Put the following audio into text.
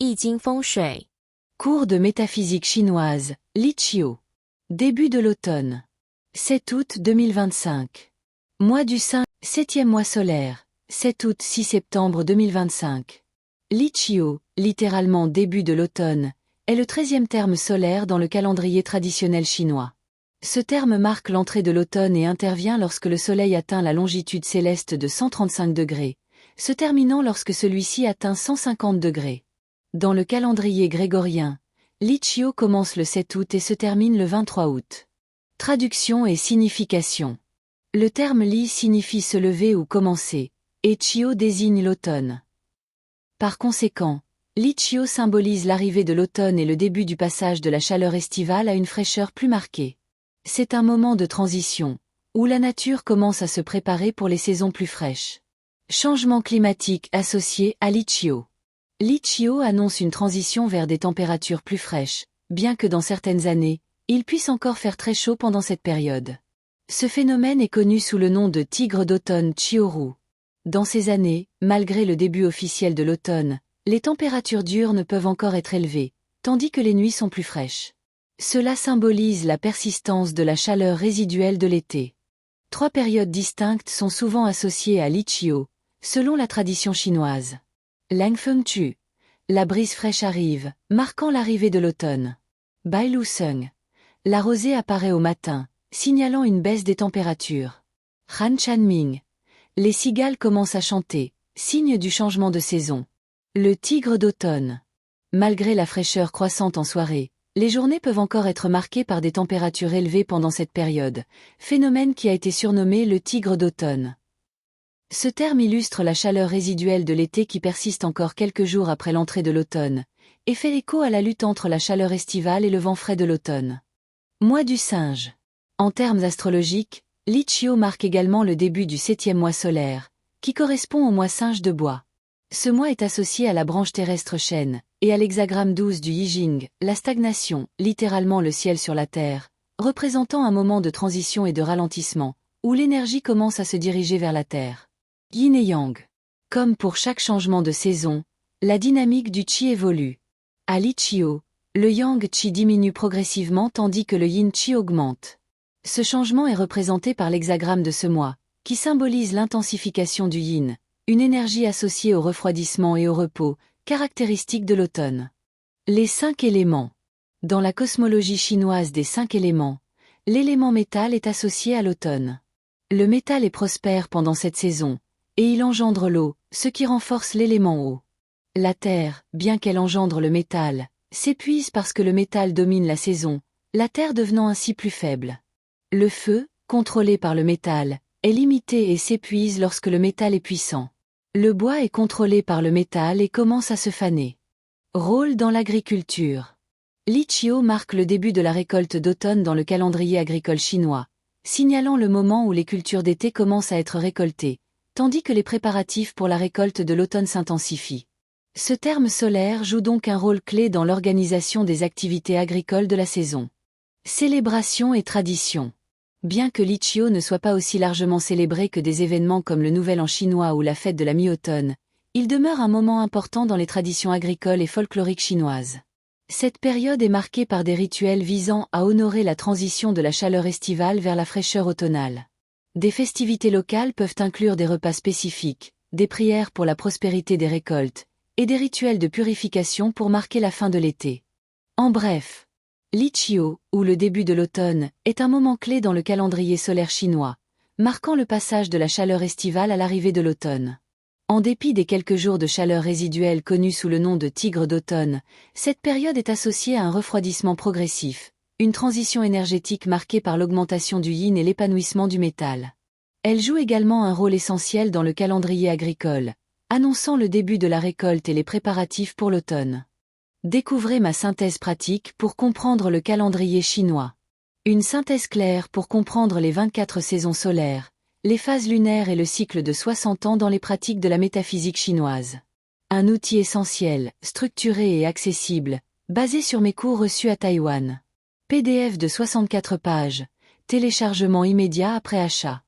易经风水. Cours de métaphysique chinoise, Li Qiu. Début de l'automne. 7 août 2025. Mois du Saint, 7e mois solaire, 7 août 6 septembre 2025. Li Qiu, littéralement début de l'automne, est le 13e terme solaire dans le calendrier traditionnel chinois. Ce terme marque l'entrée de l'automne et intervient lorsque le soleil atteint la longitude céleste de 135 degrés, se terminant lorsque celui-ci atteint 150 degrés. Dans le calendrier grégorien, Li Qiu commence le 7 août et se termine le 23 août. Traduction et signification. Le terme Li signifie se lever ou commencer, et Qiu désigne l'automne. Par conséquent, Li Qiu symbolise l'arrivée de l'automne et le début du passage de la chaleur estivale à une fraîcheur plus marquée. C'est un moment de transition, où la nature commence à se préparer pour les saisons plus fraîches. Changement climatique associé à Li Qiu. Li Qiu annonce une transition vers des températures plus fraîches, bien que dans certaines années, il puisse encore faire très chaud pendant cette période. Ce phénomène est connu sous le nom de tigre d'automne Qiuru. Dans ces années, malgré le début officiel de l'automne, les températures diurnes peuvent encore être élevées, tandis que les nuits sont plus fraîches. Cela symbolise la persistance de la chaleur résiduelle de l'été. 3 périodes distinctes sont souvent associées à Li Qiu, selon la tradition chinoise. Langfeng Chu. La brise fraîche arrive, marquant l'arrivée de l'automne. Bai Lu Seng. La rosée apparaît au matin, signalant une baisse des températures. Han Chanming. Les cigales commencent à chanter, signe du changement de saison. Le tigre d'automne. Malgré la fraîcheur croissante en soirée, les journées peuvent encore être marquées par des températures élevées pendant cette période, phénomène qui a été surnommé le tigre d'automne. Ce terme illustre la chaleur résiduelle de l'été qui persiste encore quelques jours après l'entrée de l'automne, et fait écho à la lutte entre la chaleur estivale et le vent frais de l'automne. Mois du singe. En termes astrologiques, Li Qiu marque également le début du 7e mois solaire, qui correspond au mois singe de bois. Ce mois est associé à la branche terrestre chêne, et à l'hexagramme 12 du I Ching, la stagnation, littéralement le ciel sur la terre, représentant un moment de transition et de ralentissement, où l'énergie commence à se diriger vers la terre. Yin et Yang. Comme pour chaque changement de saison, la dynamique du Qi évolue. À Li Qiu, le Yang Qi diminue progressivement tandis que le Yin Qi augmente. Ce changement est représenté par l'hexagramme de ce mois, qui symbolise l'intensification du Yin, une énergie associée au refroidissement et au repos, caractéristique de l'automne. Les 5 éléments. Dans la cosmologie chinoise des 5 éléments, l'élément métal est associé à l'automne. Le métal est prospère pendant cette saison, et il engendre l'eau, ce qui renforce l'élément eau. La terre, bien qu'elle engendre le métal, s'épuise parce que le métal domine la saison, la terre devenant ainsi plus faible. Le feu, contrôlé par le métal, est limité et s'épuise lorsque le métal est puissant. Le bois est contrôlé par le métal et commence à se faner. Rôle dans l'agriculture. Li Qiu marque le début de la récolte d'automne dans le calendrier agricole chinois, signalant le moment où les cultures d'été commencent à être récoltées, tandis que les préparatifs pour la récolte de l'automne s'intensifient. Ce terme solaire joue donc un rôle clé dans l'organisation des activités agricoles de la saison. Célébration et tradition. Bien que Li Qiu ne soit pas aussi largement célébré que des événements comme le Nouvel An chinois ou la fête de la mi-automne, il demeure un moment important dans les traditions agricoles et folkloriques chinoises. Cette période est marquée par des rituels visant à honorer la transition de la chaleur estivale vers la fraîcheur automnale. Des festivités locales peuvent inclure des repas spécifiques, des prières pour la prospérité des récoltes, et des rituels de purification pour marquer la fin de l'été. En bref, Li Qiu, ou le début de l'automne, est un moment clé dans le calendrier solaire chinois, marquant le passage de la chaleur estivale à l'arrivée de l'automne. En dépit des quelques jours de chaleur résiduelle connus sous le nom de tigre d'automne, cette période est associée à un refroidissement progressif, une transition énergétique marquée par l'augmentation du yin et l'épanouissement du métal. Elle joue également un rôle essentiel dans le calendrier agricole, annonçant le début de la récolte et les préparatifs pour l'automne. Découvrez ma synthèse pratique pour comprendre le calendrier chinois. Une synthèse claire pour comprendre les 24 saisons solaires, les phases lunaires et le cycle de 60 ans dans les pratiques de la métaphysique chinoise. Un outil essentiel, structuré et accessible, basé sur mes cours reçus à Taïwan. PDF de 64 pages, téléchargement immédiat après achat.